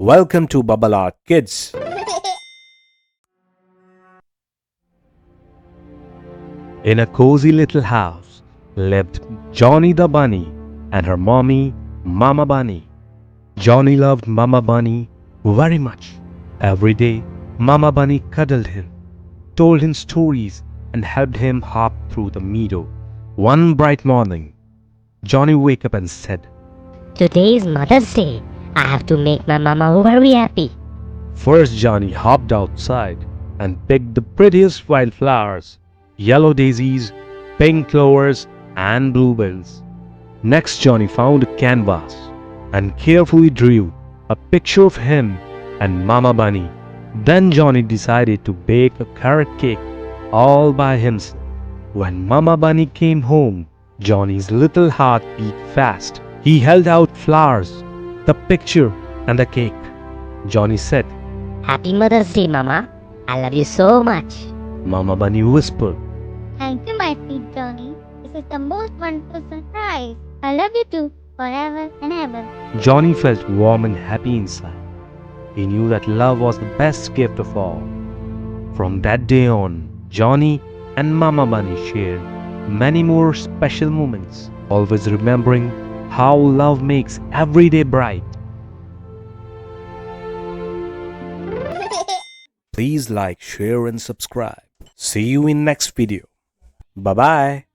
Welcome to Bubble Art Kids. In a cozy little house lived Jonny the Bunny and her mommy, Mumma Bunny. Jonny loved Mumma Bunny very much. Every day, Mumma Bunny cuddled him, told him stories, and helped him hop through the meadow. One bright morning, Jonny woke up and said, Today is Mother's Day. I have to make my mama very happy. First, Jonny hopped outside and picked the prettiest wildflowers, yellow daisies, pink clovers, and bluebells. Next, Jonny found a canvas and carefully drew a picture of him and Mama Bunny. Then Jonny decided to bake a carrot cake all by himself. When Mama Bunny came home, Jonny's little heart beat fast. He held out flowers, the picture, and the cake. Jonny said, Happy Mother's Day, Mama. I love you so much. Mama Bunny whispered, Thank you, my sweet Jonny. This is the most wonderful surprise. I love you too, forever and ever. Jonny felt warm and happy inside. He knew that love was the best gift of all. From that day on, Jonny and Mama Bunny shared many more special moments, always remembering how love makes every day bright. Please like, share and subscribe. See you in next video. Bye-bye.